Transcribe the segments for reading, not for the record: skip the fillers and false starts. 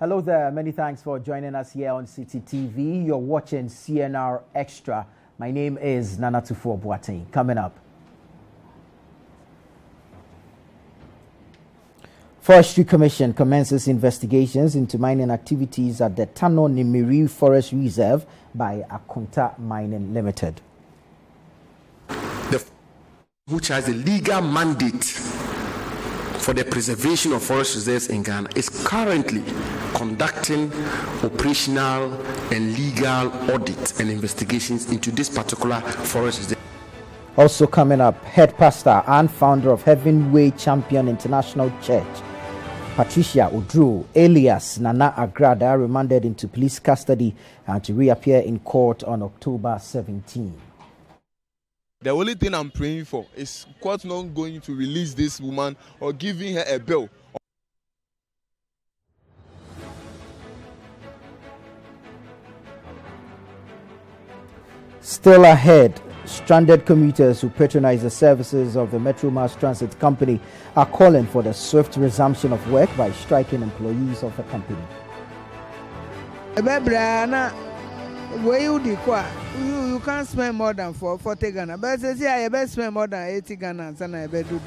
Hello there. Many thanks for joining us here on Citi TV. You're watching CNR Extra. My name is Nanatufo Boateng. Coming up. Forestry Commission commences investigations into mining activities at the Tano Nimiri Forest Reserve by Akonta Mining Limited. Which has a legal mandate for the preservation of forest reserves in Ghana, is currently conducting operational and legal audits and investigations into this particular forest reserve. Also coming up, head pastor and founder of Heavenway Champion International Church, Patricia Udru, alias Nana Agradaa, remanded into police custody and to reappear in court on October 17. The only thing I'm praying for is court not going to release this woman or giving her a bail. Still ahead, stranded commuters who patronize the services of the Metro Mass Transit Company are calling for the swift resumption of work by striking employees of the company. You can't spend more than 40 Ghana, but say I best spend more than 80 Ghana and I bet do.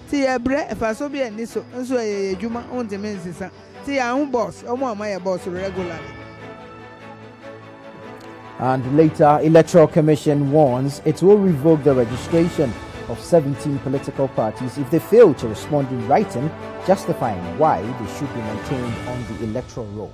See a bread if I so be a niso, and so a Juma on the men's. See our own boss, or more my boss regularly. And later, Electoral Commission warns it will revoke the registration of 17 political parties if they fail to respond in writing, justifying why they should be maintained on the electoral roll.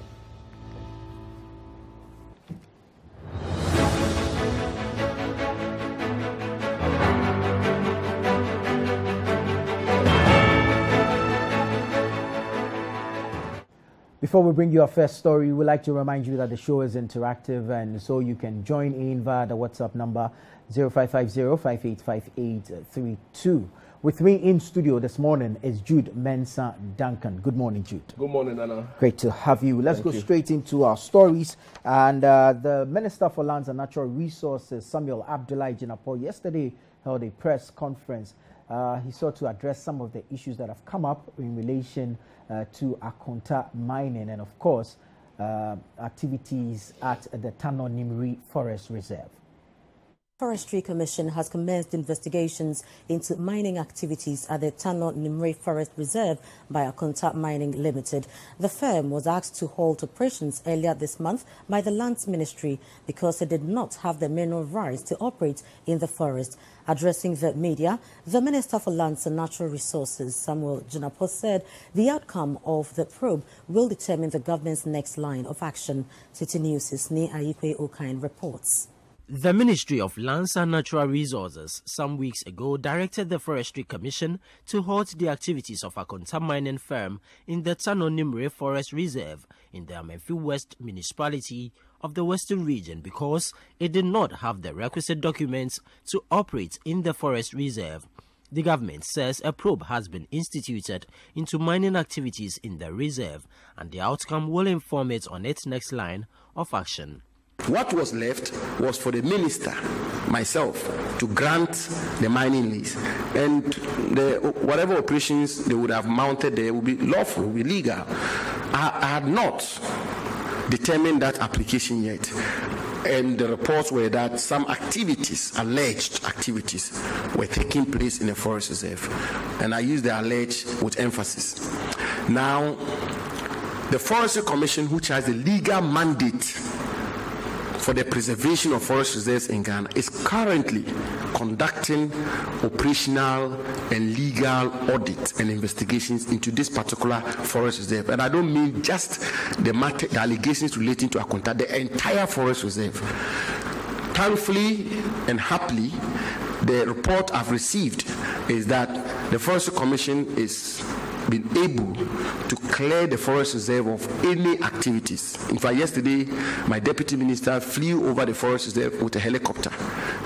Before we bring you our first story, we'd like to remind you that the show is interactive, and so you can join in via the WhatsApp number 0550-585832. With me in studio this morning is Jude Mensah Duncan. Good morning, Jude. Good morning, Nana. Great to have you. Let's go straight into our stories. And the Minister for Lands and Natural Resources, Samuel Abdullahi Jinapor, yesterday held a press conference. He sought to address some of the issues that have come up in relation to Akonta mining and, of course, activities at the Tano Nimiri Forest Reserve. Forestry Commission has commenced investigations into mining activities at the Tano Nimiri Forest Reserve by Akonta Mining Limited. The firm was asked to halt operations earlier this month by the Lands Ministry because it did not have the mineral rights to operate in the forest. Addressing the media, the Minister for Lands and Natural Resources, Samuel Jinapor, said the outcome of the probe will determine the government's next line of action. Citi News' Ni Ayikwe Okain reports. The Ministry of Lands and Natural Resources some weeks ago directed the Forestry Commission to halt the activities of a Akonta mining firm in the Tano Nimiri Forest Reserve in the Amenfi West municipality of the Western region because it did not have the requisite documents to operate in the forest reserve. The government says a probe has been instituted into mining activities in the reserve and the outcome will inform it on its next line of action. What was left was for the minister, myself, to grant the mining lease, and whatever operations they would have mounted there would be lawful, would be legal. I had not determined that application yet, and the reports were that some activities, alleged activities, were taking place in the forest reserve, and I use the alleged with emphasis. Now, the Forestry Commission, which has a legal mandate for the preservation of forest reserves in Ghana, is currently conducting operational and legal audits and investigations into this particular forest reserve. And I don't mean just the allegations relating to Akonta, the entire forest reserve. Thankfully and happily, the report I've received is that the Forestry Commission is been able to clear the forest reserve of any activities. In fact, yesterday, my deputy minister flew over the forest reserve with a helicopter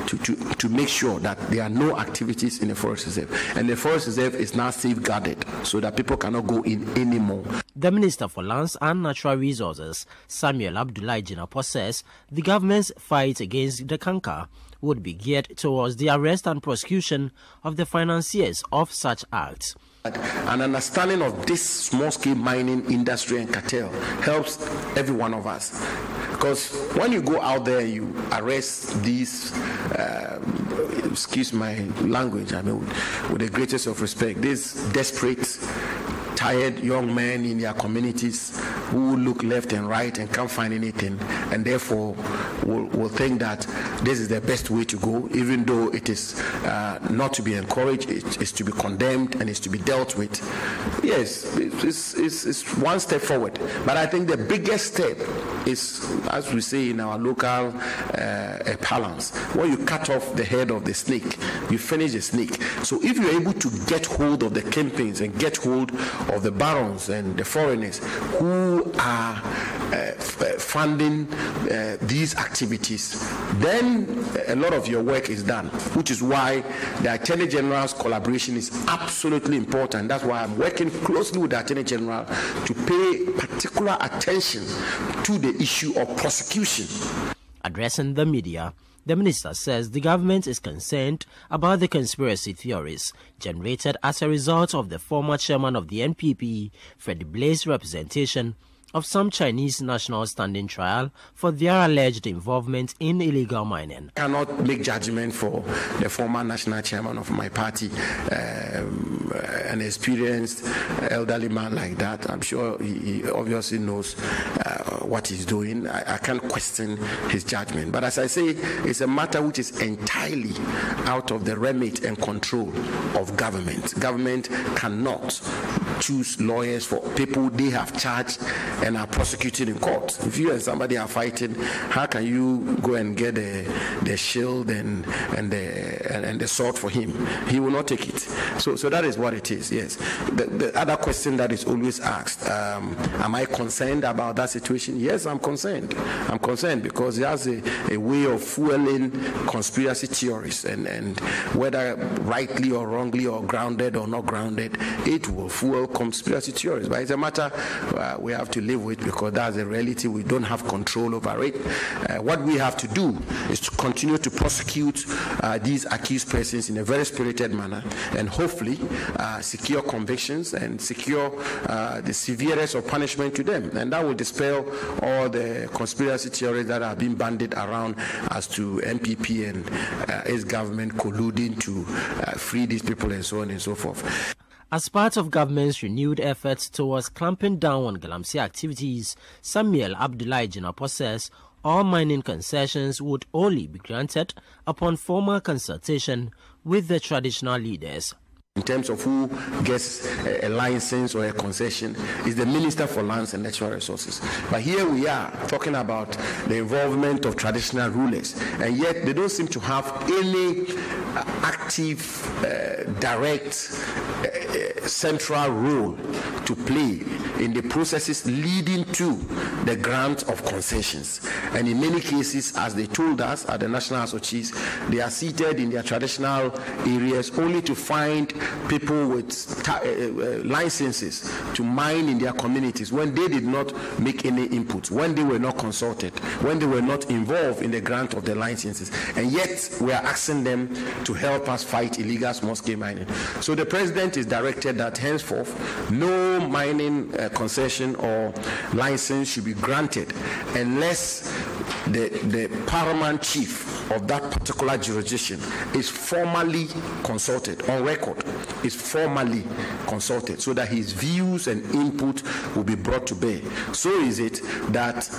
to make sure that there are no activities in the forest reserve. And the forest reserve is now safeguarded so that people cannot go in anymore. The Minister for Lands and Natural Resources, Samuel Abdullahi Jinapor, says the government's fight against the canker would be geared towards the arrest and prosecution of the financiers of such acts. An understanding of this small-scale mining industry and cartel helps every one of us. Because when you go out there, you arrest these, excuse my language, I mean, with the greatest of respect, these desperate, tired young men in their communities who look left and right and can't find anything, and therefore will think that this is the best way to go, even though it is not to be encouraged, it is to be condemned and is to be dealt with. Yes, it's one step forward. But I think the biggest step is, as we say in our local parlance, when you cut off the head of the snake, you finish the snake. So if you're able to get hold of the kingpins and get hold of the barons and the foreigners who are funding these activities, then a lot of your work is done, which is why the Attorney General's collaboration is absolutely important. That's why I'm working closely with the Attorney General to pay particular attention to the issue of prosecution. Addressing the media, the minister says the government is concerned about the conspiracy theories generated as a result of the former chairman of the NPP, Freddie Blaise's representation of some Chinese nationals standing trial for their alleged involvement in illegal mining. I cannot make judgment for the former national chairman of my party, an experienced elderly man like that. I'm sure he obviously knows what he's doing. I can't question his judgment. But as I say, it's a matter which is entirely out of the remit and control of government. Government cannot choose lawyers for people they have charged and are prosecuted in court. If you and somebody are fighting, how can you go and get the shield and the sword for him? He will not take it. So that is what it is. Yes. The other question that is always asked: am I concerned about that situation? Yes, I'm concerned. I'm concerned because it has a way of fueling conspiracy theories, and whether rightly or wrongly or grounded or not grounded, it will fuel conspiracy theories. But it's a matter we have to live with, because that's a reality. We don't have control over it. What we have to do is to continue to prosecute these accused persons in a very spirited manner, and hopefully secure convictions and secure the severest of punishment to them. And that will dispel all the conspiracy theories that have been bandied around as to NPP and its government colluding to free these people and so on and so forth. As part of government's renewed efforts towards clamping down on Galamsey activities, Samuel Abdullahi Jinapor says all mining concessions would only be granted upon formal consultation with the traditional leaders. In terms of who gets a license or a concession, is the Minister for Lands and Natural Resources. But here we are talking about the involvement of traditional rulers, and yet they don't seem to have any active, direct, central role to play in the processes leading to the grant of concessions. And in many cases, as they told us at the National Associates, they are seated in their traditional areas only to find people with licenses to mine in their communities when they did not make any input, when they were not consulted, when they were not involved in the grant of the licenses. And yet we are asking them to help us fight illegal small-scale mining. So the president is directed that henceforth no mining concession or license should be granted unless the paramount chief of that particular jurisdiction is formally consulted, on record, is formally consulted, so that his views and input will be brought to bear. So is it that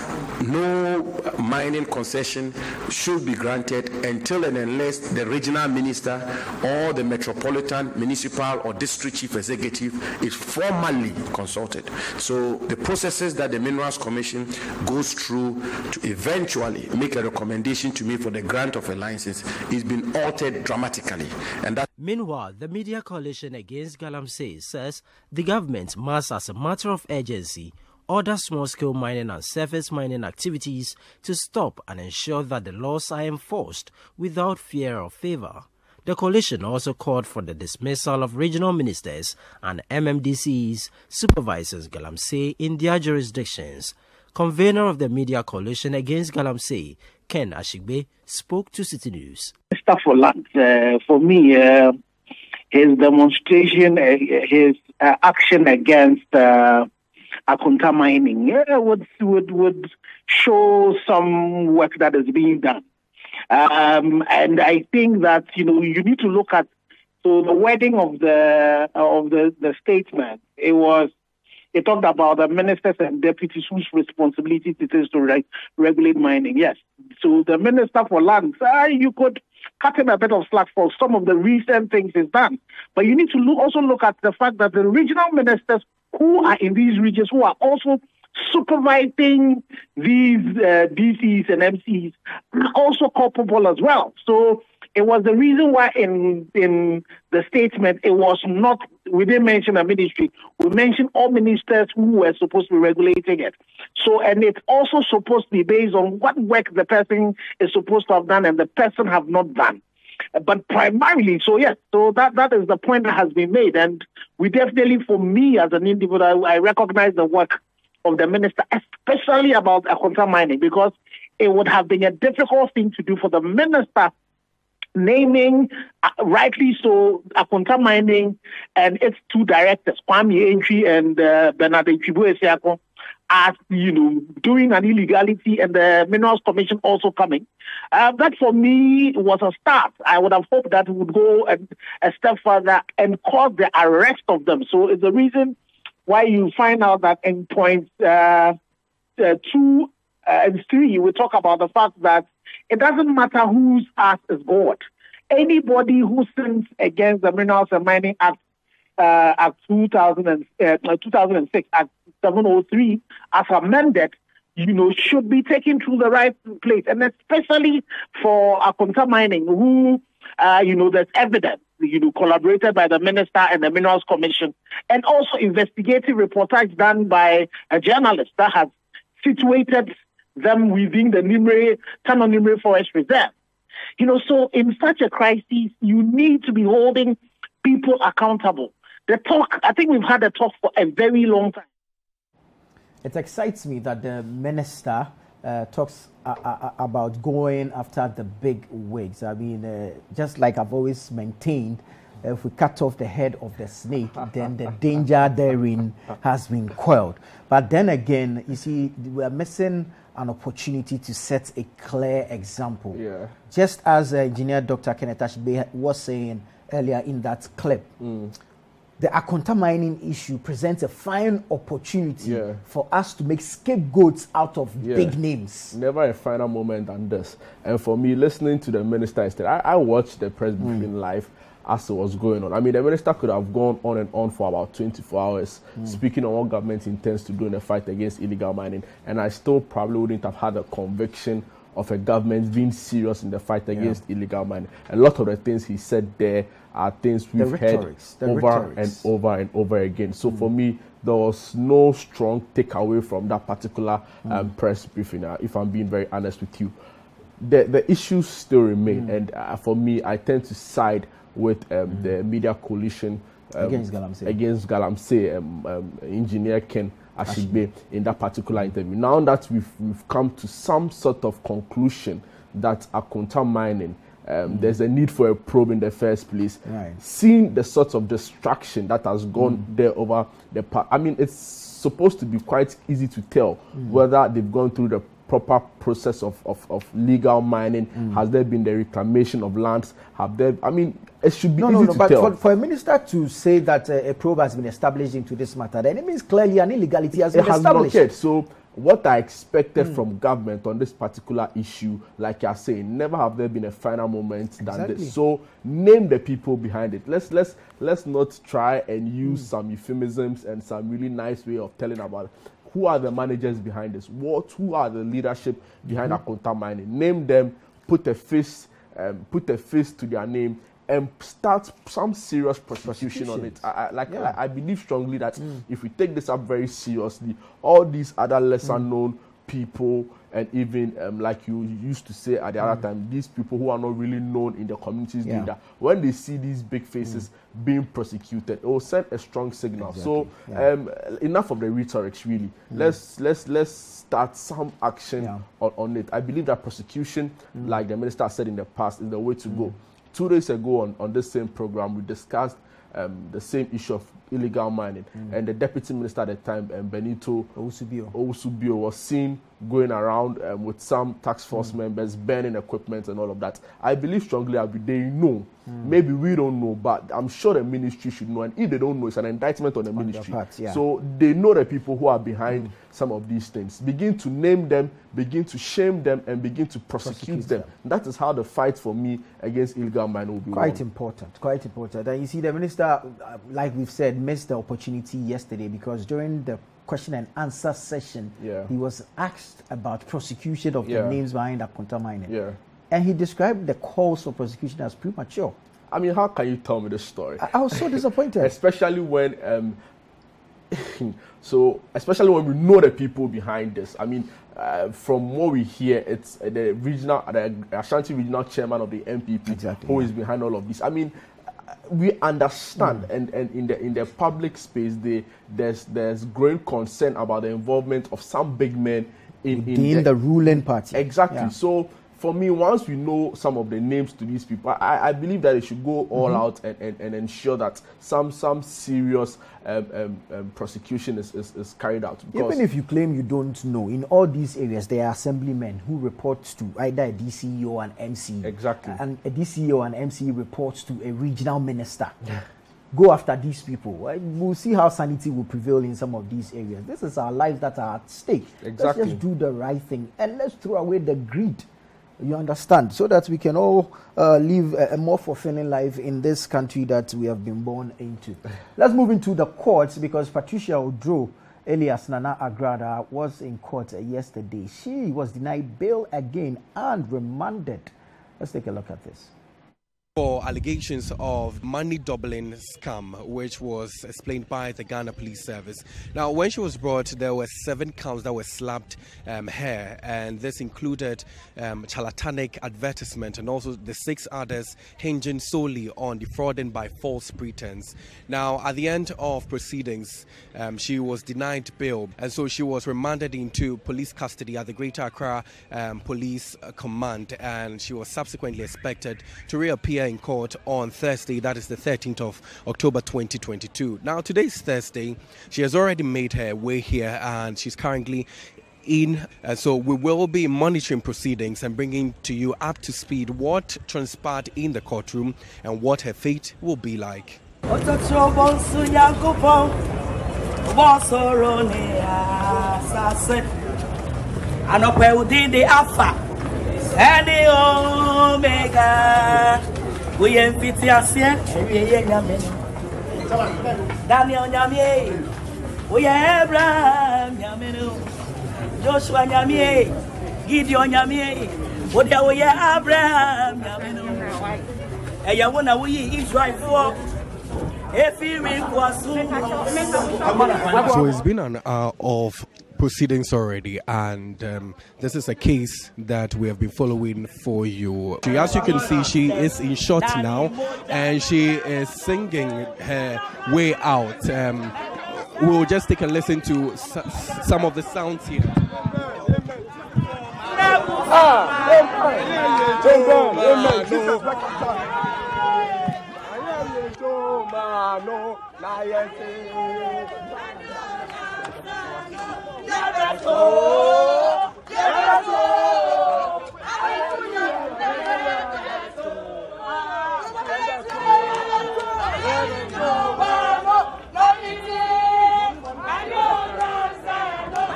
no mining concession should be granted until and unless the regional minister or the metropolitan, municipal or district chief executive is formally consulted. So the processes that the Minerals Commission goes through to eventually make a recommendation to me for the grant of a license is being altered dramatically. And that. Meanwhile, the Media Coalition Against Galamsey says the government must, as a matter of urgency, order small-scale mining and surface mining activities to stop and ensure that the laws are enforced without fear or favor. The coalition also called for the dismissal of regional ministers and MMDCs supervisors Galamsey in their jurisdictions. Convener of the Media Coalition Against Galamsey, Ken Ashigbe, spoke to Citi News. Minister for Land, for me, his demonstration, his action against Akonta mining would show some work that is being done. And I think that, you need to look at, so the wording of the statement, it talked about the ministers and deputies whose responsibility it is to regulate mining. Yes. So the Minister for Lands, you could cut him a bit of slack for some of the recent things he's done. But you need to also look at the fact that the regional ministers who are in these regions, who are also supervising these DCs and MCs, are also culpable as well. So it was the reason why in the statement, it was not, we didn't mention a ministry. We mentioned all ministers who were supposed to be regulating it. So, and it's also supposed to be based on what work the person is supposed to have done and the person have not done. But primarily, so yes, so that is the point that has been made. And we definitely, for me as an individual, I recognize the work of the minister, especially about Akonta mining, because it would have been a difficult thing to do for the minister naming, rightly so, Akonta mining and its two directors, Kwame Entry and Bernard Chibu-Esiako, as, doing an illegality and the Minerals Commission also coming. That for me was a start. I would have hoped that it would go a step further and cause the arrest of them. So it's the reason why you find out that in points 2 and 3, we talk about the fact that it doesn't matter whose ass is God. Anybody who sins against the Minerals and Mining Act, Act 2006, Act 703, as amended, should be taken to the right place. And especially for Akonta mining, who, there's evidence, collaborated by the minister and the Minerals Commission, and also investigative reportage done by a journalist that has situated them within the Tano Nimre Forest Reserve. So in such a crisis, you need to be holding people accountable. The talk, I think we've had a talk for a very long time. It excites me that the minister talks about going after the big wigs. I mean, just like I've always maintained, if we cut off the head of the snake, then the danger therein has been quelled. But then again, you see, we are missing an opportunity to set a clear example. Yeah. Just as Engineer Dr. Kenneth Ashbe was saying earlier in that clip, the Akonta mining issue presents a fine opportunity for us to make scapegoats out of big names. Never a finer moment than this. And for me, listening to the minister instead, I watched the press briefing live as it was going on. I mean, the minister could have gone on and on for about 24 hours, speaking on what government intends to do in the fight against illegal mining. And I still probably wouldn't have had a conviction of a government being serious in the fight against illegal mining. A lot of the things he said there are things we've heard over and over and over again. So for me, there was no strong takeaway from that particular press briefing, if I'm being very honest with you. The issues still remain, and for me, I tend to side with the media coalition against Galamsey, Engineer Ken Ashigbe in that particular interview. Now that we've come to some sort of conclusion that Akonta mining, there's a need for a probe in the first place. Seeing the sorts of distraction that has gone there over the past, I mean, it's supposed to be quite easy to tell whether they've gone through the proper process of legal mining. Has there been the reclamation of lands? Have there? I mean, it should be easy to tell. But for a minister to say that a probe has been established into this matter, then it means clearly an illegality has been established. Not yet. So what I expected from government on this particular issue, like you're saying, never have there been a final moment than this. So name the people behind it. Let's not try and use some euphemisms and some really nice way of telling about it. Who are the managers behind this? Who are the leadership behind Akonta mining? Name them, put a face to their name, and start some serious prosecution on it. I believe strongly that if we take this up very seriously, all these other lesser known people, and even like you used to say at the other time, these people who are not really known in the communities, when they see these big faces being prosecuted, it will send a strong signal. So enough of the rhetoric, really. Let's start some action on it. I believe that prosecution, like the minister said in the past, is the way to go. 2 days ago on this same program, we discussed the same issue of illegal mining, and the deputy minister at the time, Benito Owusubio, was seen going around with some task force members burning equipment and all of that. I believe strongly they know. Maybe we don't know, but I'm sure the ministry should know. And if they don't know, it's an indictment on the ministry. So they know the people who are behind some of these things. Begin to name them, begin to shame them, and begin to prosecute them. That is how the fight for me against illegal mining will be quite won. important. Quite important. And you see, the minister, like we've said, missed the opportunity yesterday because during the question and answer session, he was asked about prosecution of the names behind Akonta mining. And he described the calls for prosecution as premature. I mean, how can you tell me this story? I was so disappointed. Especially when, especially when we know the people behind this. I mean, from what we hear, it's the Ashanti regional chairman of the MPP who is behind all of this. I mean, we understand, and in the public space, there's growing concern about the involvement of some big men in the ruling party. Exactly. So for me, once we know some of the names to these people, I believe that it should go all out and ensure that some serious prosecution is carried out. Even if you claim you don't know, in all these areas, there are assemblymen who report to either a DCE or an MC. Exactly. And a DCE or an MC reports to a regional minister. Go after these people. We'll see how sanity will prevail in some of these areas. This is our lives that are at stake. Exactly. Let's just do the right thing and let's throw away the greed. You understand? So that we can all live a more fulfilling life in this country that we have been born into. Let's move into the courts because Patricia Odro, alias Nana Agradaa, was in court yesterday. She was denied bail again and remanded. Let's take a look at this. For allegations of money doubling scam, which was explained by the Ghana Police Service. Now, when she was brought, there were 7 counts that were slapped her, and this included charlatanic advertisement and also the 6 others hinging solely on defrauding by false pretense. Now, at the end of proceedings, she was denied bail, and so she was remanded into police custody at the Greater Accra Police Command, and she was subsequently expected to reappear in court on Thursday, that is the 13th of October 2022. Now, today's Thursday. She has already made her way here and she's currently in, and so we will be monitoring proceedings and bringing to you up to speed what transpired in the courtroom and what her fate will be like. Any Omega, we am Fitiasia, Daniel Yami, we are Abraham Yamino, Joshua Yami, Gideon Yami, what are we Abraham Yamino? And Yawana, we Israel for if he was so it's been an hour of proceedings already, and this is a case that we have been following for you. As you can see, she is in short now and she is singing her way out. We'll just take a listen to some of the sounds here.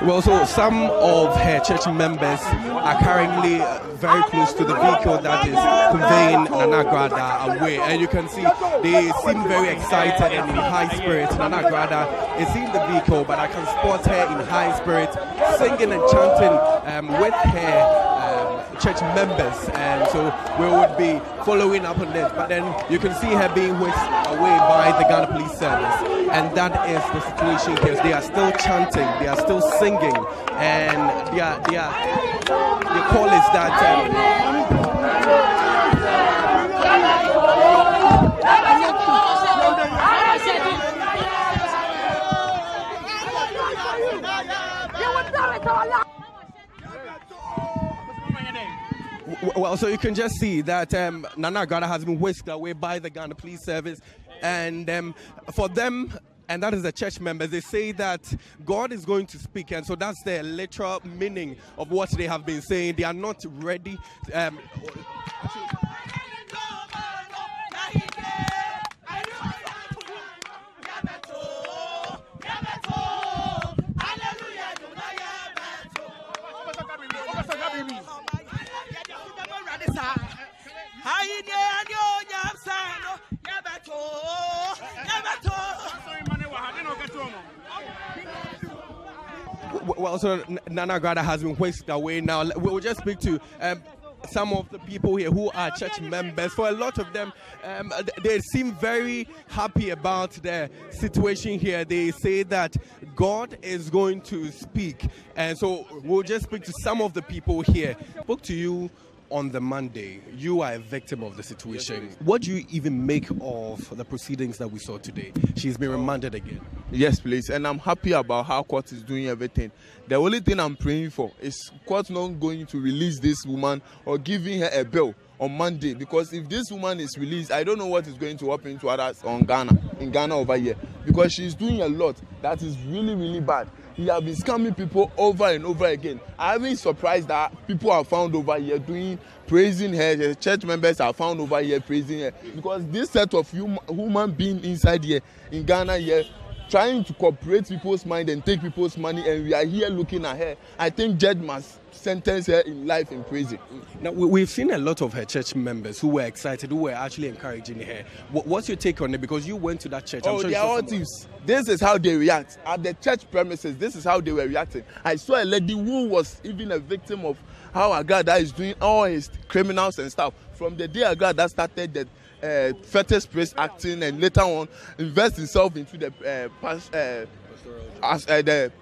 Well, so some of her church members are currently very close to the vehicle that is conveying Nana Agradaa away, and you can see they seem very excited and in high spirits. Nana Agradaa is in the vehicle, but I can spot her in high spirits, singing and chanting with her church members, and so we would be following up on this. But then you can see her being whisked away by the Ghana Police Service, and that is the situation here. They are still chanting, they are still singing, and the call is that Well, so you can just see that Nana Agradaa has been whisked away by the Ghana Police Service, and for them, and that is the church members, they say that God is going to speak, and so that's the literal meaning of what they have been saying. They are not ready. Well, so Nana Agradaa has been whisked away now. We'll just speak to some of the people here who are church members. For a lot of them, they seem very happy about the situation here. They say that God is going to speak. And so we'll just speak to some of the people here. I spoke to you on the Monday. You are a victim of the situation. What do you even make of the proceedings that we saw today? She's been remanded again. Yes, please. And I'm happy about how court is doing everything. The only thing I'm praying for is court not going to release this woman or giving her a bail on Monday, because if this woman is released, I don't know what is going to happen to others in Ghana over here, because she's doing a lot that is really, really bad. He has been scamming people over and over again. I'm even surprised that people are found over here praising her. The church members are found over here praising her, because this set of human being inside here in Ghana here, trying to cooperate people's mind and take people's money, and we are here looking at her. I think judge must sentence her in life in prison. Now, we've seen a lot of her church members who were excited, who were actually encouraging her. What's your take on it? Because you went to that church. Oh, they are all thieves. This is how they react. At the church premises, this is how they were reacting. I saw a lady who was even a victim of how Agradaa is doing all his criminals and stuff. From the day Agradaa started the fetish priest acting, and later on invest himself into the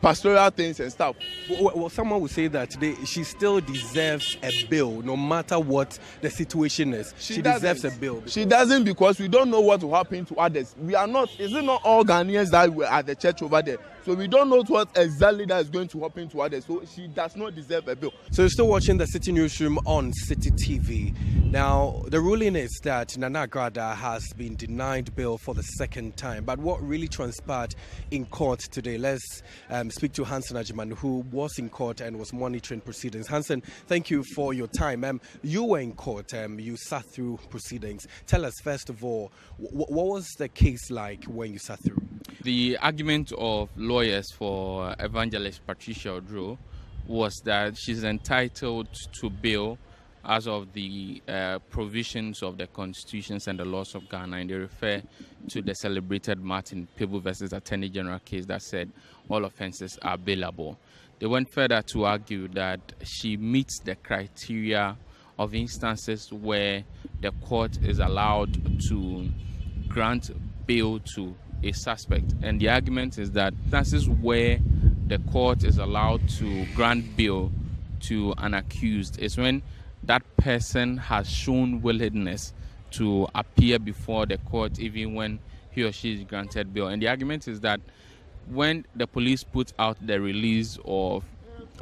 pastoral things and stuff. Well, someone would say that she still deserves a bill, no matter what the situation is. She deserves a bill. She doesn't, because we don't know what will happen to others. We are not. Is it not all Ghanaians that were at the church over there? So we don't know what exactly that is going to happen to others. So she does not deserve a bill. So you're still watching the Citi Newsroom on Citi TV. Now, the ruling is that Nana Agradaa has been denied bail for the second time. But what really transpired in court today? Let's speak to Hansen Ajiman, who was in court and was monitoring proceedings. Hansen, thank you for your time. You were in court. You sat through proceedings. Tell us, first of all, what was the case like when you sat through? The argument of lawyers for Evangelist Patricia Odro was that she's entitled to bail as of the provisions of the constitutions and the laws of Ghana, and they refer to the celebrated Martin Pebu versus Attorney General case that said all offences are bailable. They went further to argue that she meets the criteria of instances where the court is allowed to grant bail to a suspect, and the argument is that instances where the court is allowed to grant bail to an accused is when that person has shown willingness to appear before the court even when he or she is granted bail. And the argument is that when the police put out the release of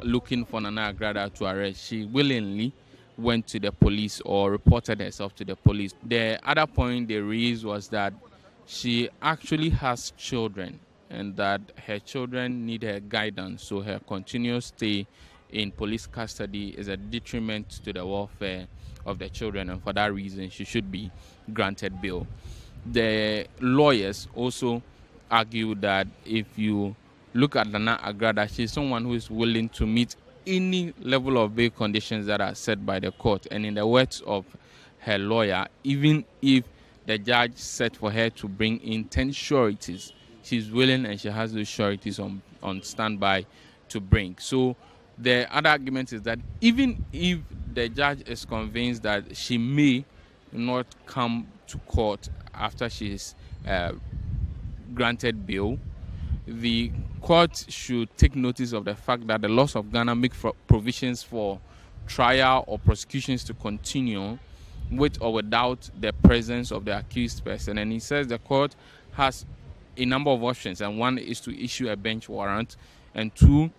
looking for Nana Agradaa to arrest, she willingly went to the police or reported herself to the police. The other point they raised was that she actually has children and that her children need her guidance, so her continuous stay in police custody is a detriment to the welfare of the children, and for that reason she should be granted bail. The lawyers also argue that if you look at Nana Agradaa, she's someone who is willing to meet any level of bail conditions that are set by the court, and in the words of her lawyer, even if the judge said for her to bring in 10 sureties, she's willing and she has those sureties on standby to bring. So the other argument is that even if the judge is convinced that she may not come to court after she is granted bail, the court should take notice of the fact that the laws of Ghana make provisions for trial or prosecutions to continue with or without the presence of the accused person. And he says the court has a number of options, and one is to issue a bench warrant, and two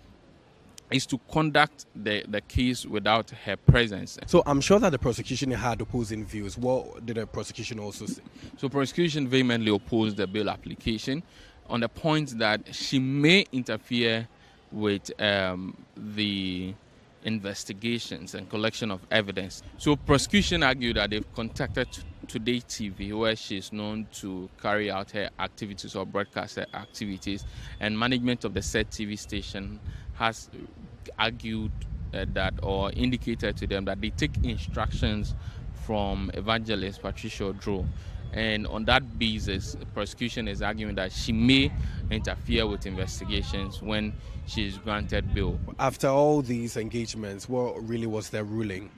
is to conduct the case without her presence. So I'm sure that the prosecution had opposing views. What did the prosecution also say? So prosecution vehemently opposed the bail application on the point that she may interfere with the investigations and collection of evidence. So prosecution argued that they've contacted Today TV, where she is known to carry out her activities or broadcast her activities, and management of the said TV station has argued that, or indicated to them that they take instructions from Evangelist Patricia Odro. And on that basis, the prosecution is arguing that she may interfere with investigations when she is granted bail. After all these engagements, what really was their ruling?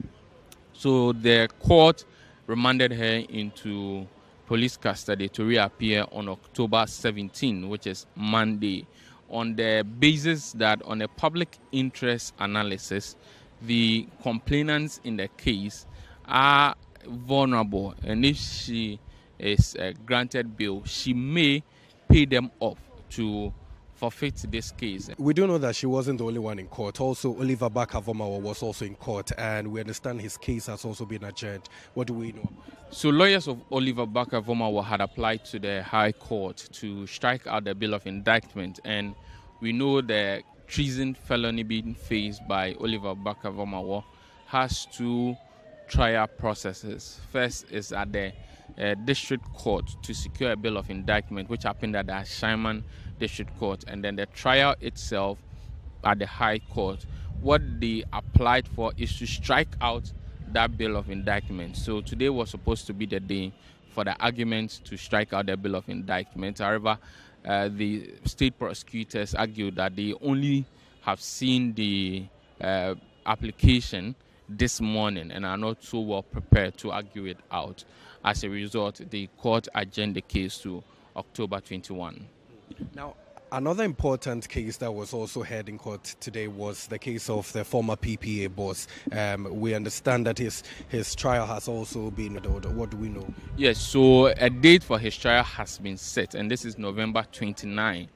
So the court remanded her into police custody to reappear on October 17, which is Monday, on the basis that on a public interest analysis, the complainants in the case are vulnerable, and if she is granted bail, she may pay them off to forfeit this case. We do know that she wasn't the only one in court. Also, Oliver Barker-Vomawa was also in court, and we understand his case has also been adjourned. What do we know? So lawyers of Oliver Barker-Vomawa had applied to the High Court to strike out the bill of indictment, and we know the treason felony being faced by Oliver Barker-Vomawa has two trial processes. First is at the district court to secure a bill of indictment, which happened at the Ashaiman District Court, and then the trial itself at the High Court. What they applied for is to strike out that bill of indictment. So today was supposed to be the day for the argument to strike out the bill of indictment. However, the state prosecutors argued that they only have seen the application this morning and are not so well prepared to argue it out. As a result, the court adjourned the case to October 21. Now, another important case that was also heard in court today was the case of the former PPA boss. We understand that his trial has also been ordered. What do we know? Yes, so a date for his trial has been set, and this is November 29.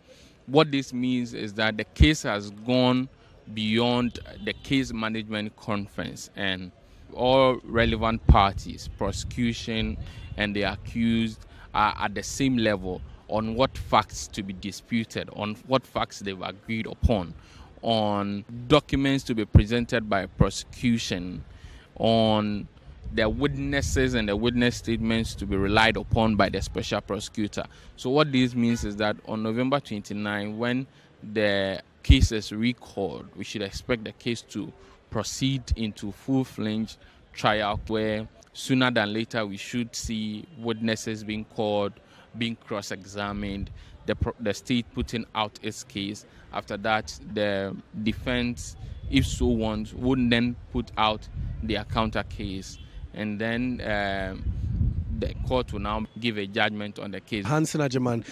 What this means is that the case has gone beyond the case management conference, and all relevant parties, prosecution and the accused, are at the same level on what facts to be disputed, on what facts they've agreed upon, on documents to be presented by prosecution, on the witnesses and the witness statements to be relied upon by the special prosecutor. So what this means is that on November 29, when the case is recalled, we should expect the case to proceed into full-fledged trial, where sooner than later we should see witnesses being called, being cross-examined, the state putting out its case. After that, the defense, if so wants, would then put out their counter case, and then the court will now give a judgment on the case. Hansen Agyemang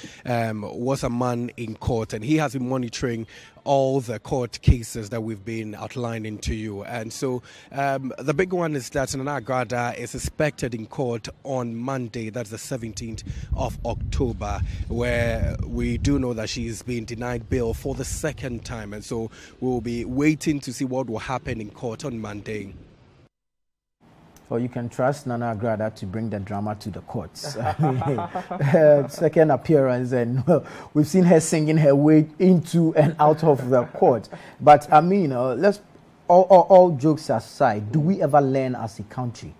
was a man in court, and he has been monitoring all the court cases that we've been outlining to you. And so the big one is that Nana Agradaa is expected in court on Monday, that's the 17th of October, where we do know that she's been denied bail for the second time. And so we'll be waiting to see what will happen in court on Monday. Well, you can trust Nana Agradaa to bring the drama to the courts. Second appearance, and we've seen her singing her way into and out of the court. But I mean, let's all jokes aside, do we ever learn as a country?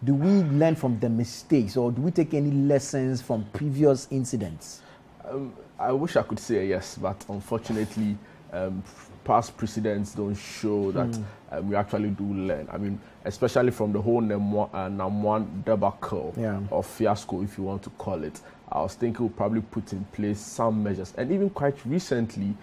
Do we learn from the mistakes, or do we take any lessons from previous incidents? I wish I could say yes, but unfortunately, past precedents don't show that we actually do learn. I mean, especially from the whole Namwan debacle or fiasco, if you want to call it. I was thinking we'll probably put in place some measures. And even quite recently,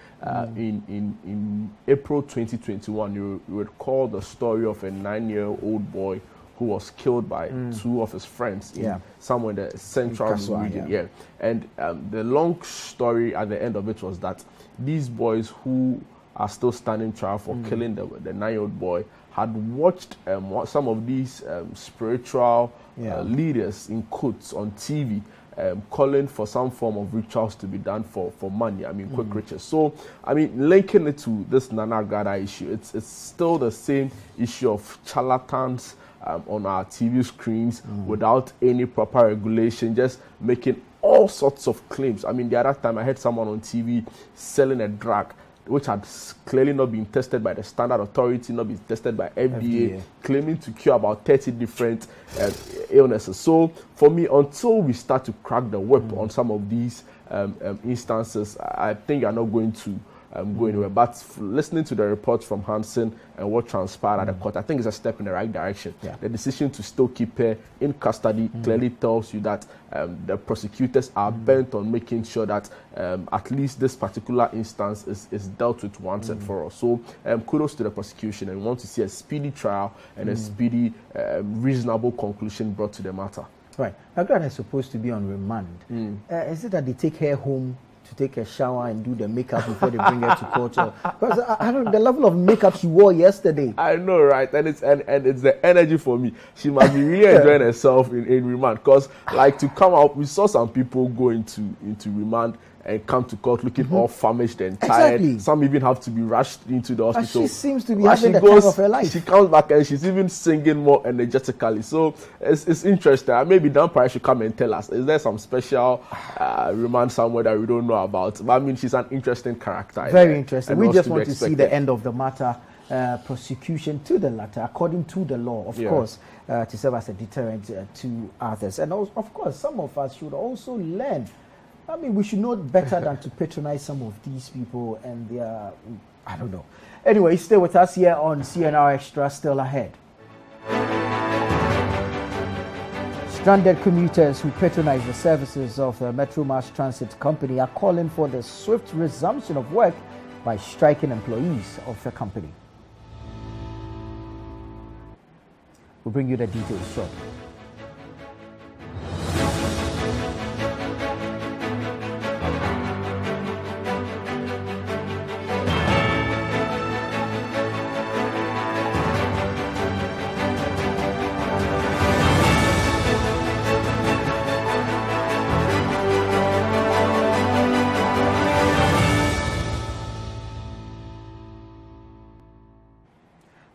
in April 2021, you recall the story of a 9-year-old boy who was killed by two of his friends in somewhere in the central region. And the long story at the end of it was that these boys who are still standing trial for killing the 9-year-old boy had watched some of these spiritual leaders in quotes on TV calling for some form of rituals to be done for money. I mean, quick riches. So, I mean, linking it to this Nana Agradaa issue, it's still the same issue of charlatans on our TV screens without any proper regulation, just making all sorts of claims. I mean, the other time I heard someone on TV selling a drug which had clearly not been tested by the standard authority, not been tested by FDA, claiming to cure about 30 different illnesses. So for me, until we start to crack the whip on some of these instances, I think you're not going to go anywhere. But listening to the reports from Hansen and what transpired at the court, I think it's a step in the right direction. The decision to still keep her in custody clearly tells you that the prosecutors are bent on making sure that at least this particular instance is dealt with once and for all. So kudos to the prosecution, and we want to see a speedy trial and a speedy, reasonable conclusion brought to the matter. Right. Agradaa is supposed to be on remand. Is it that they take her home to take a shower and do the makeup before they bring her to court? Because I don't know, the level of makeup she wore yesterday. I know, right? And it's the energy for me. She must be really enjoying herself in remand. Because like to come out, we saw some people go into remand and come to court looking all famished and tired. Exactly. Some even have to be rushed into the hospital. She seems to be having the time of her life. She comes back and she's even singing more energetically. So it's interesting. Maybe Dampire should come and tell us, is there some special remand somewhere that we don't know about? But I mean, she's an interesting character. Very interesting. We just want to see the end of the matter. Prosecution to the latter, according to the law, of course, to serve as a deterrent to others. And also, of course, some of us should also learn. I mean, we should know better than to patronize some of these people and their, I don't know. Anyway, stay with us here on CNR Extra, still ahead. Stranded commuters who patronize the services of the Metro Mass Transit Company are calling for the swift resumption of work by striking employees of the company. We'll bring you the details shortly.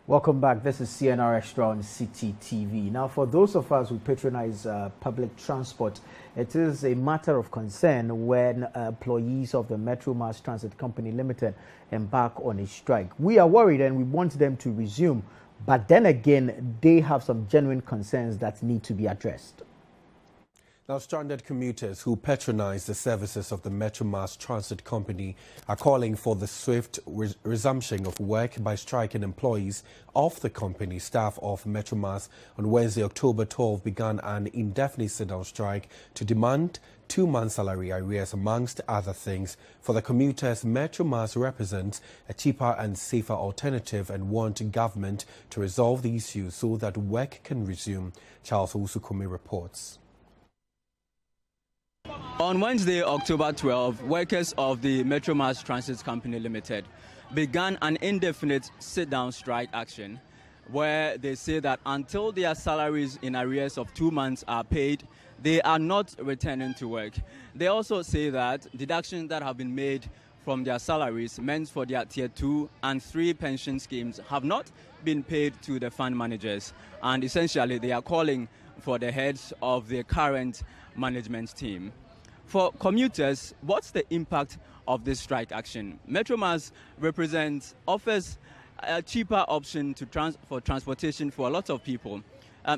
Welcome back. This is CNR Extra on Citi TV. Now, for those of us who patronize public transport, it is a matter of concern when employees of the Metro Mass Transit Company Limited embark on a strike. We are worried and we want them to resume, but then again, they have some genuine concerns that need to be addressed. Now, stranded commuters who patronize the services of the Metro Mass Transit Company are calling for the swift resumption of work by striking employees of the company. Staff of Metro Mass on Wednesday, October 12, began an indefinite sit-down strike to demand 2-month salary arrears, amongst other things. For the commuters, Metro Mass represents a cheaper and safer alternative and want government to resolve the issue so that work can resume. Charles Usukumi reports. On Wednesday, October 12, workers of the Metro Mass Transit Company Limited began an indefinite sit-down strike action where they say that until their salaries in arrears of 2 months are paid, they are not returning to work. They also say that deductions that have been made from their salaries meant for their Tier 2 and 3 pension schemes have not been paid to the fund managers. And essentially, they are calling for the heads of the current management team. For commuters, what's the impact of this strike action? Metro Mass offers a cheaper option for transportation for a lot of people.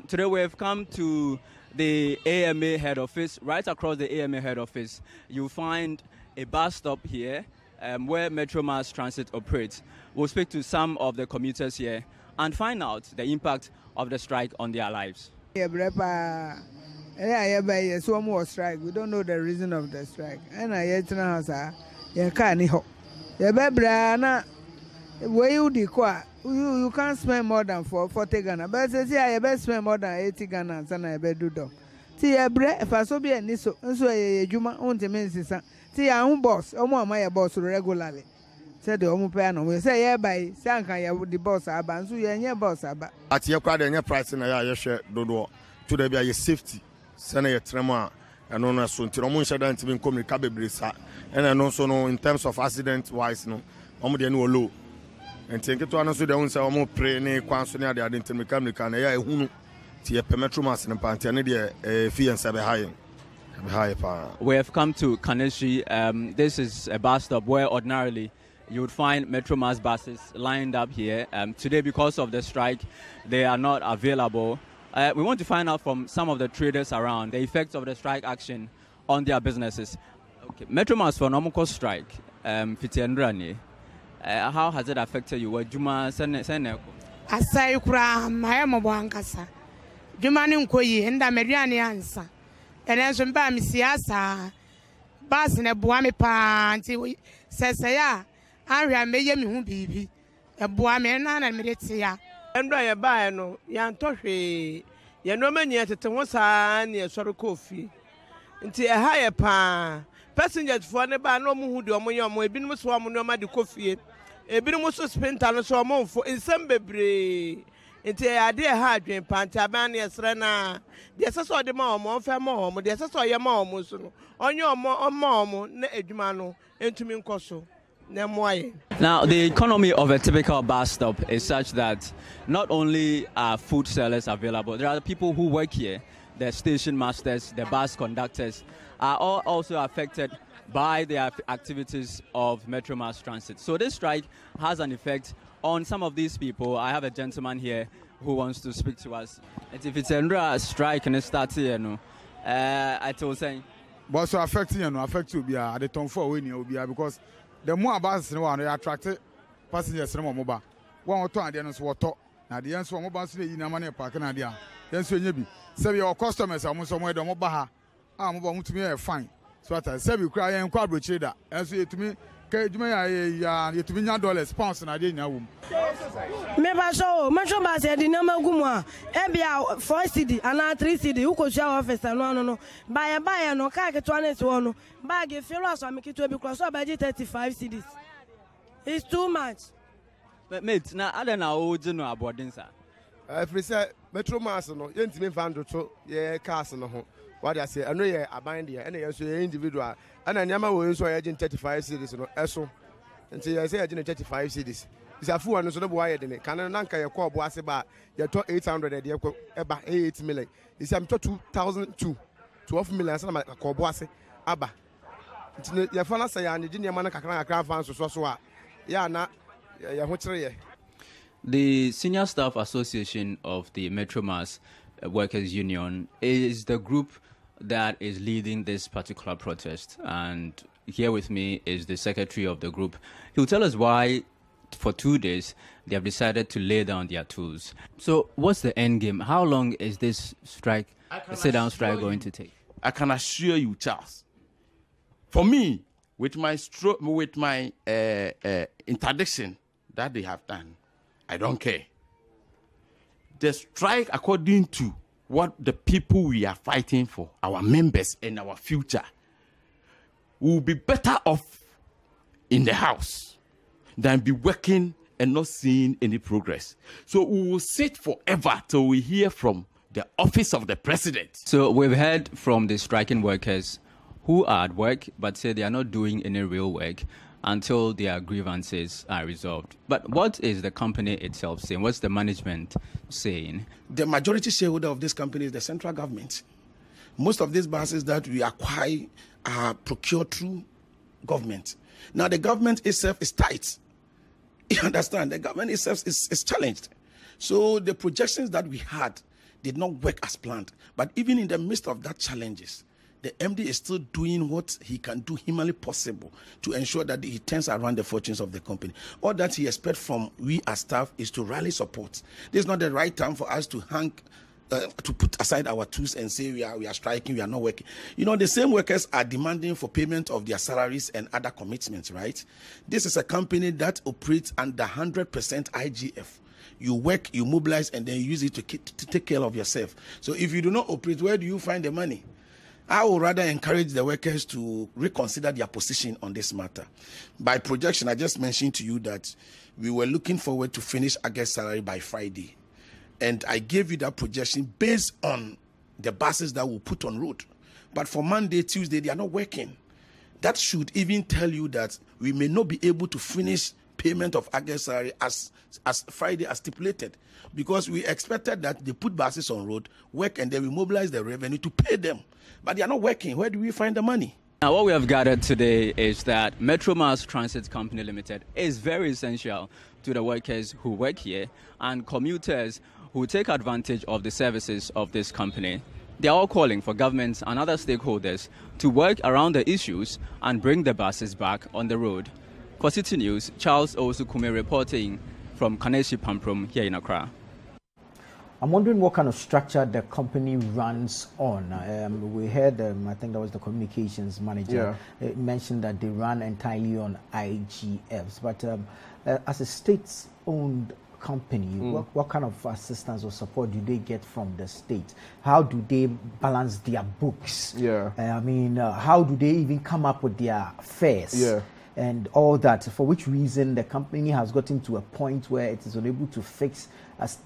Today we have come to the AMA head office. Right across the AMA head office, you'll find a bus stop here where Metro Mass Transit operates. We'll speak to some of the commuters here and find out the impact of the strike on their lives. So more strike. We don't know the reason of the strike. And I yet now say, you can't ho. You you can't spend more than 40 Ghana. But say I best spend more than 80 Ghana and I be do do. See a bre if I so be a niso, so a juma on the men's see our own boss, or more my boss regularly. Said the home piano. We say yeah by Sanka the boss aban, so you're boss about. At your card and your price in a share do to the be a safety. Senator Trema, and on a soon to Roman Shadan to be communicable brisa. And also no in terms of accident wise no no low. And take it to answer the own say pray ne quansonia the identity mechanical and ya who tia Metro Mass and Pantanedia fee and sabe high. We have come to Kaneshie. This is a bus stop where ordinarily you would find Metromass buses lined up here. Today, because of the strike, they are not available. We want to find out from some of the traders around the effects of the strike action on their businesses. Okay. Metromass for normal strike, Fitiandrani. How has it affected you? What Juma Sene? Asai kura mayama bwankasa. Juma ni nkoyi enda mediani ansa. And then mba misiasa bas na boa me pa nti sese ya anhwa meye me hu bibi e boa me na me de ya endra ye bae no ya ntɔhwe ye no mani atete ho saa ne sɔre kofi nti e ha ye pa passengers for ne ba no mu hu de omo ye omo ebinom so omo no ma de kofi ebinom so sprinter no so omo mfo nsem bebre nti ade ha adwen pantaban ne esre na de seso de ma omo fa ma omo de seso ye ma omo so no onye omo na edwuma no entumi nkoso na moaye. Now the economy of a typical bus stop is such that not only are food sellers available, there are people who work here, the station masters, the bus conductors are all also affected by the activities of Metromass Transit. So this strike has an effect on some of these people. I have a gentleman here who wants to speak to us. And if it's a strike and it starts here, I told saying. But so affecting affect you at the time for winning because the more buses they attract passengers from mobile. One or two and then water. Now the answer mobile in money park and idea. Then so you be. So your customers are somewhere the mobile. Mobile to me fine. So I say we cry and quadruple trader. And so to me. You to be $9 pounds and I didn't know. Maybe so, Metromass said the number Gumwa, Ebia 4 Citi and 3 Citi, who could show office and no. Buy a buyer, no car, get one, bag if you lost, I make it to be cross up by 35 cities. It's too much. But mate, now I don't know about this. If we say Metromass, no, you ain't me found to yeah, castle. What I say, I know you're a bind here, and you're individual. And I never will so agent 35 cities, no, eso. Until I say agent 35 cities. It's a fool and so why in it. Can Nanka your call was about your 800 at the about 8 million. It's I'm 2002, 12 million. I'm a call boss, Abba. Your father say, and the junior man, I can't find so. Yeah, not the Senior Staff Association of the Metromass Workers Union is the group that is leading this particular protest, and here with me is the secretary of the group. He'll tell us why for 2 days they have decided to lay down their tools. So what's the end game? How long is this strike, sit-down strike, going to take? I can assure you, Charles, for me, with my interdiction that they have done, I don't care. The strike, according to what the people we are fighting for, our members and our future, will be better off in the house than be working and not seeing any progress. So we will sit forever till we hear from the office of the president. So we've heard from the striking workers who are at work but say they are not doing any real work until their grievances are resolved. But what is the company itself saying? What's the management saying? The majority shareholder of this company is the central government. Most of these buses that we acquire are procured through government. Now the government itself is tight. You understand? The government itself is challenged. So the projections that we had did not work as planned. But even in the midst of that challenges, the MD is still doing what he can do humanly possible to ensure that he turns around the fortunes of the company. All that he expects from we as staff is to rally support. This is not the right time for us to to put aside our tools and say we are striking, we are not working. You know, the same workers are demanding for payment of their salaries and other commitments, right? This is a company that operates under 100% IGF. You work, you mobilize, and then you use it to take care of yourself. So if you do not operate, where do you find the money? I would rather encourage the workers to reconsider their position on this matter. By projection, I just mentioned to you that we were looking forward to finish August salary by Friday. And I gave you that projection based on the buses that we'll put on road. but for Monday, Tuesday, they are not working. That should even tell you that we may not be able to finish payment of August salary as Friday as stipulated, because we expected that they put buses on road, work, and then we mobilize the revenue to pay them. But they are not working. Where do we find the money? Now, what we have gathered today is that Metro Mass Transit Company Limited is very essential to the workers who work here and commuters who take advantage of the services of this company. They are all calling for governments and other stakeholders to work around the issues and bring the buses back on the road. For Citi News, Charles Osukume reporting from Kaneshi Pamprum here in Accra. I'm wondering what kind of structure the company runs on. We heard, I think that was the communications manager, mentioned that they run entirely on IGFs. But as a state-owned company, what kind of assistance or support do they get from the state? How do they balance their books? How do they even come up with their fares? And all that, for which reason the company has gotten to a point where it is unable to fix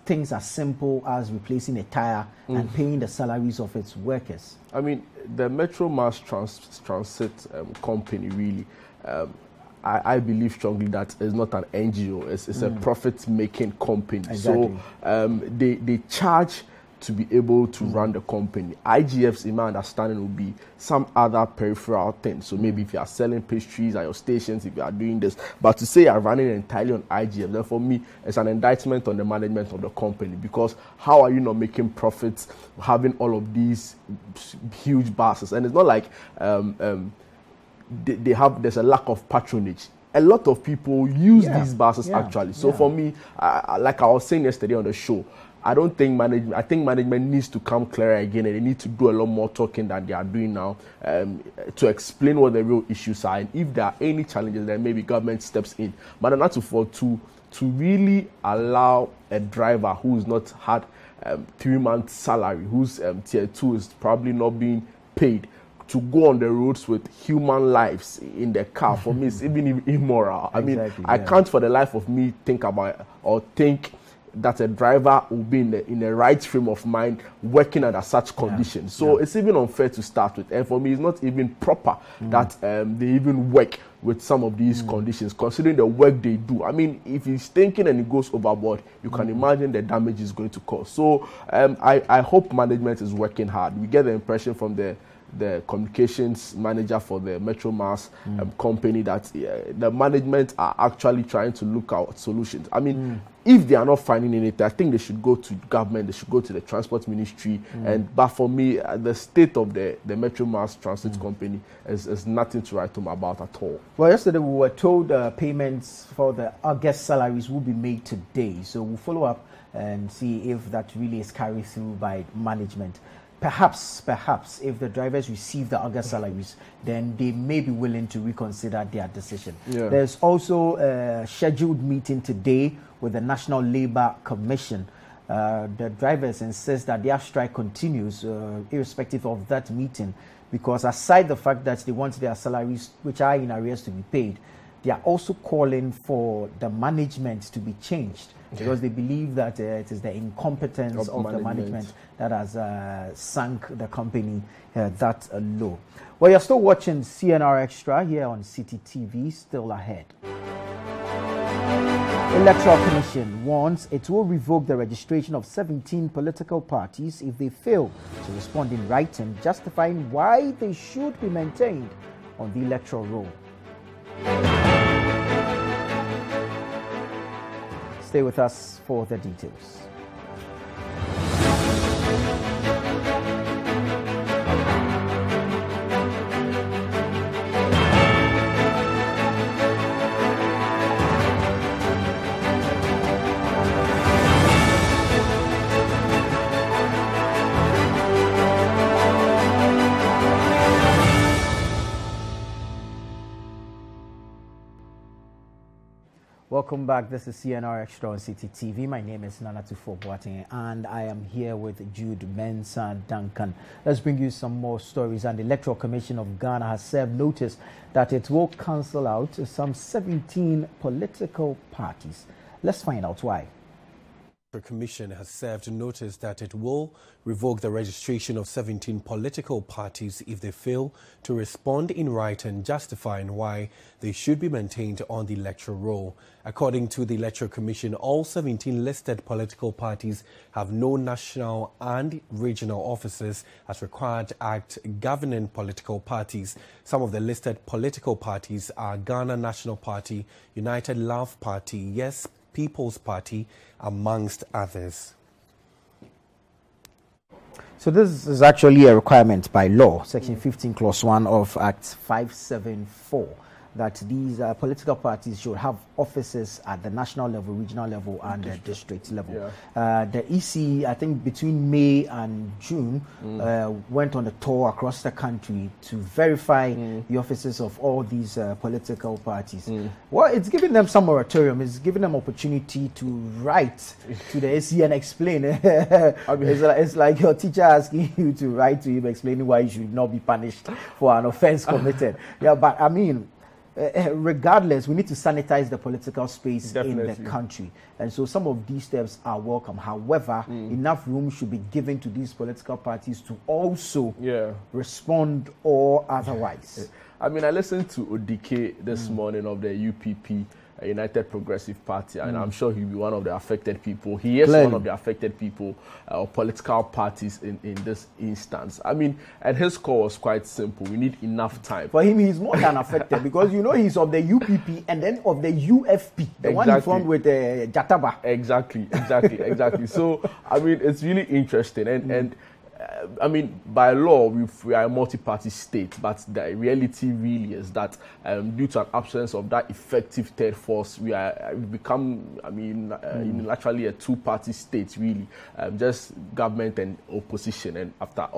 things as simple as replacing a tire and paying the salaries of its workers. I mean, the Metro Mass Transit company really, I believe strongly that it's not an NGO, it's a profit-making company. Exactly. So they charge to be able to run the company. IGFs, in my understanding, will be some other peripheral things. So maybe if you are selling pastries at your stations, if you are doing this. But to say you are running entirely on IGF, then for me, it's an indictment on the management of the company. Because how are you not making profits having all of these huge buses? And it's not like there's a lack of patronage. A lot of people use these buses actually. So for me, like I was saying yesterday on the show, I think management needs to come clearer again, and they need to do a lot more talking than they are doing now to explain what the real issues are. And if there are any challenges, then maybe government steps in. But not to really allow a driver who's not had 3 months salary, whose tier 2 is probably not being paid, to go on the roads with human lives in the car, for me, it's even immoral. I can't for the life of me think that a driver will be in the right frame of mind working under such conditions. So it's even unfair to start with. And for me, it's not even proper that they even work with some of these conditions, considering the work they do. I mean, if he's thinking and he goes overboard, you can imagine the damage is going to cause. So I hope management is working hard. We get the impression from the communications manager for the Metro Mass company that the management are actually trying to look out solutions. I mean, if they are not finding anything, I think they should go to government, they should go to the transport ministry. But for me, the state of the Metro Mass Transit company is nothing to write home about at all. Well, yesterday we were told payments for the August salaries will be made today. So we'll follow up and see if that really is carried through by management. Perhaps, if the drivers receive the August salaries, then they may be willing to reconsider their decision. There's also a scheduled meeting today with the National Labour Commission. The drivers insist that their strike continues irrespective of that meeting, because aside the fact that they want their salaries, which are in arrears, to be paid, they are also calling for the management to be changed, because they believe that it is the incompetence of the management that has sunk the company that low. Well, you're still watching CNR Extra here on Citi TV. Still ahead. Electoral Commission warns it will revoke the registration of 17 political parties if they fail to respond in writing, justifying why they should be maintained on the electoral roll. Stay with us for the details. Welcome back. This is CNR Extra on Citi TV. My name is Nana Tufo Boateng, and I am here with Jude Mensah Duncan. Let's bring you some more stories. And the Electoral Commission of Ghana has served notice that it will cancel out some 17 political parties. Let's find out why. The Commission has served notice that it will revoke the registration of 17 political parties if they fail to respond in writing justifying why they should be maintained on the electoral roll. According to the Electoral Commission, all 17 listed political parties have no national and regional offices as required Act governing political parties. Some of the listed political parties are Ghana National Party, United Love Party, Yes People's Party, amongst others. So this is actually a requirement by law, Section 15, Clause 1 of Act 574, that these political parties should have offices at the national level, regional level, and the district level. Yeah. The EC, I think between May and June, went on a tour across the country to verify the offices of all these political parties. Well, it's giving them some moratorium. It's giving them opportunity to write to the EC and explain. It's like your teacher asking you to write to him explaining why you should not be punished for an offense committed. Yeah, but I mean, regardless, we need to sanitize the political space in the country. And so some of these steps are welcome. However, enough room should be given to these political parties to also respond or otherwise. I mean, I listened to Odike this morning of the UPP, United Progressive Party, and I'm sure he'll be one of the affected people. He is one of the affected people or political parties in this instance. I mean, and his call was quite simple. We need enough time. For him, he's more than affected because, you know, he's of the UPP and then of the UFP, the one he formed with Jataba. Exactly. So, I mean, it's really interesting. And I mean, by law, we are a multi-party state, but the reality really is that due to an absence of that effective third force, we've become, I mean, unilaterally a two-party state, really, just government and opposition. And after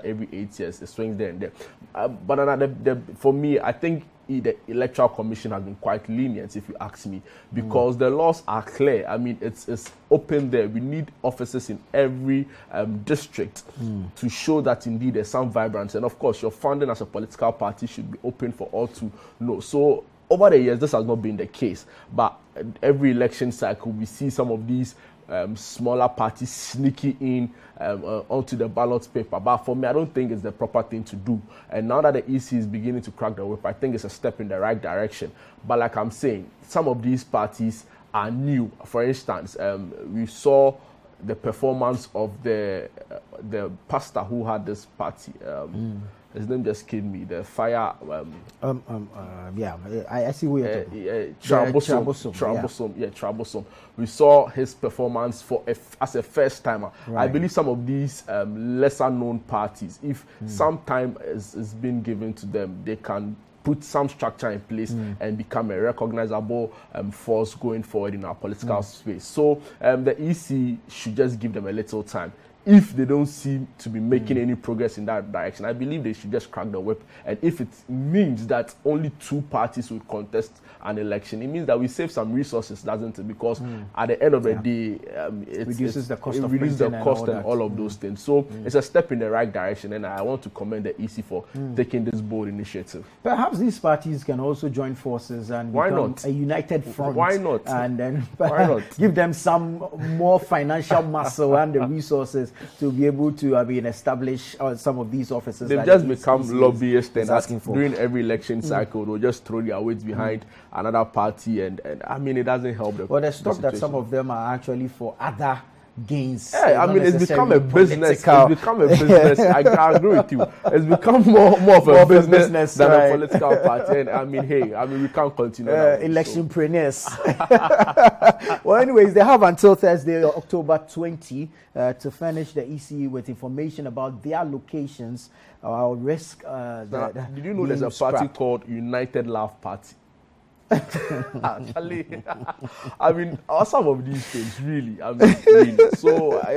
every 8 years, it swings there and there. But for me, I think the Electoral Commission has been quite lenient, if you ask me, because the laws are clear. I mean, it's open there. We need offices in every district to show that indeed there's some vibrance. And of course, your funding as a political party should be open for all to know. So over the years, this has not been the case. But every election cycle, we see some of these smaller parties sneaking in onto the ballot paper. But for me, I don't think it's the proper thing to do. And now that the EC is beginning to crack the whip, I think it's a step in the right direction. But like I'm saying, some of these parties are new. For instance, we saw the performance of the pastor who had this party. His name just killed me. The fire. I see where you're Troublesome. We saw his performance as a first timer. Right. I believe some of these lesser known parties, if some time is being given to them, they can put some structure in place and become a recognizable force going forward in our political space. So the EC should just give them a little time. If they don't seem to be making any progress in that direction, I believe they should just crack the whip. And if it means that only two parties will contest an election, it means that we save some resources, doesn't it? Because at the end of the day, it reduces the cost and all of those things. So it's a step in the right direction, and I want to commend the EC for taking this bold initiative. Perhaps these parties can also join forces and become a united front. Why not? And then give them some more financial muscle and the resources to be able to establish some of these offices. They've just become lobbyists and asking for. During every election cycle, they'll just throw their weight behind another party, and I mean, it doesn't help them. Well, there's talk that some of them are actually for other gains. Yeah, I mean, it's become a business. It's become a business. I agree with you. It's become more of a business than a political party. And I mean, we can't continue. Electionpreneurs. Well, anyways, they have until Thursday, October 20, to furnish the EC with information about their locations or risk. Did you know there's a party called United Love Party? Actually, I mean, some of these things really. So I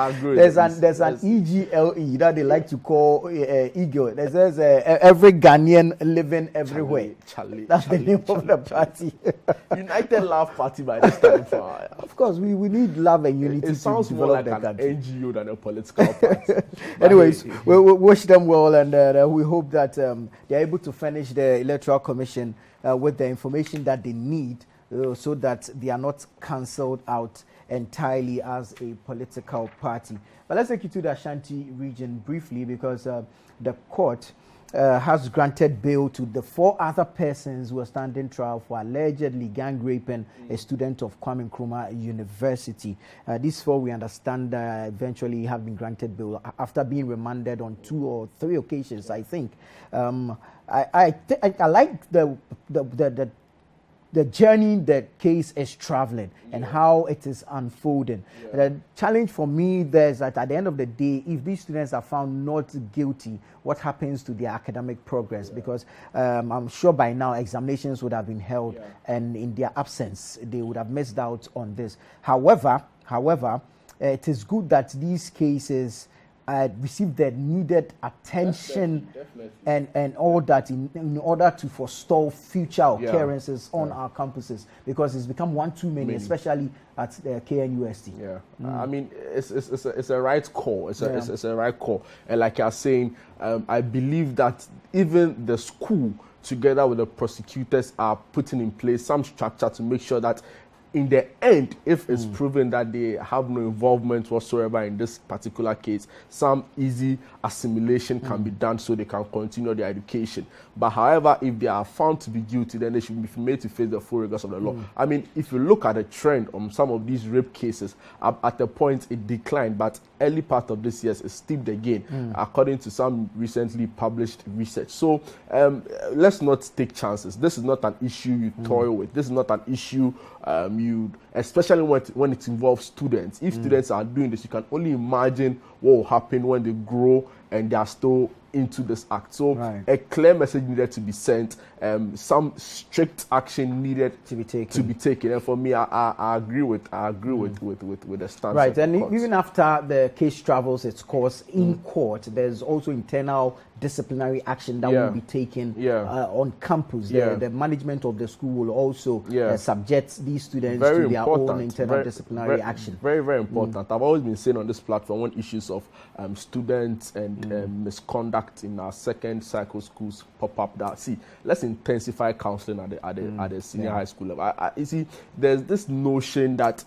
agree. There's an EGLE that they like to call Eagle. There's every Ghanaian living everywhere. That's the name of the party. United Love Party by this time. Of course, we need love and unity. It sounds more like an NGO than a political party. Anyways, we wish them well, and we hope that they're able to furnish the Electoral Commission with the information that they need so that they are not cancelled out entirely as a political party. But let's take you to the Ashanti region briefly, because the court has granted bail to the 4 other persons who are standing trial for allegedly gang raping a student of Kwame Nkrumah University. These 4, we understand, eventually have been granted bail after being remanded on 2 or 3 occasions, I think. I like the journey the case is traveling and how it is unfolding. The challenge for me there is that at the end of the day, if these students are found not guilty, what happens to their academic progress? Because I'm sure by now examinations would have been held, and in their absence, they would have missed out on this. However, it is good that these cases receive the needed attention and all that in order to forestall future occurrences on our campuses, because it's become one too many, especially at KNUST. I mean, it's a right call. It's a right call. And like I was saying, I believe that even the school, together with the prosecutors, are putting in place some structure to make sure that in the end, if it's proven that they have no involvement whatsoever in this particular case, some easy assimilation can be done so they can continue their education. But however, if they are found to be guilty, then they should be made to face the full rigors of the law. I mean, if you look at the trend on some of these rape cases, at the point it declined, but early part of this year is steeped again, according to some recently published research. So let's not take chances. This is not an issue you toil with. This is not an issue especially when it involves students. If students are doing this, you can only imagine what will happen when they grow and they are still into this act. So a clear message needed to be sent, some strict action needed to be taken. And for me, I agree with the stance. Right, and even after the case travels its course in court, there's also internal disciplinary action that will be taken on campus. The management of the school will also subject these students to their own internal disciplinary action. Very, very important. I've always been saying on this platform, when issues of students and misconduct in our second cycle schools pop up, let's intensify counseling at the senior high school level. You see, there's this notion that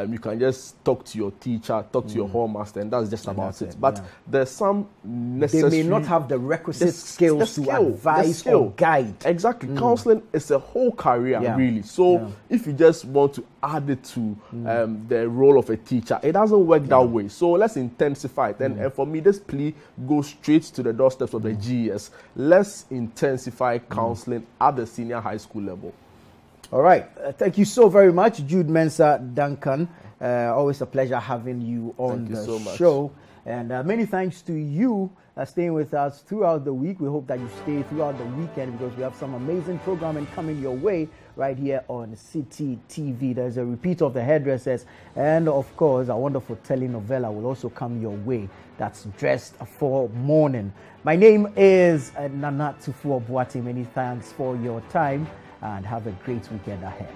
you can just talk to your teacher, talk to your hall master, and that's just about it. But there's some necessary... They may not have the requisite skills to advise or guide. Exactly. Counseling is a whole career, really. So if you just want to add it to the role of a teacher, it doesn't work that way. So let's intensify it. And for me, this plea goes straight to the doorsteps of the GES. Let's intensify counseling at the senior high school level. All right. Thank you so very much, Jude Mensah Duncan. Always a pleasure having you on the show. And many thanks to you staying with us throughout the week. We hope that you stay throughout the weekend, because we have some amazing programming coming your way right here on Citi TV. There's a repeat of The Hairdressers, and of course, a wonderful telenovela will also come your way. That's Dressed for Mourning. My name is Nana Tufuo Boate. Many thanks for your time, and have a great weekend ahead.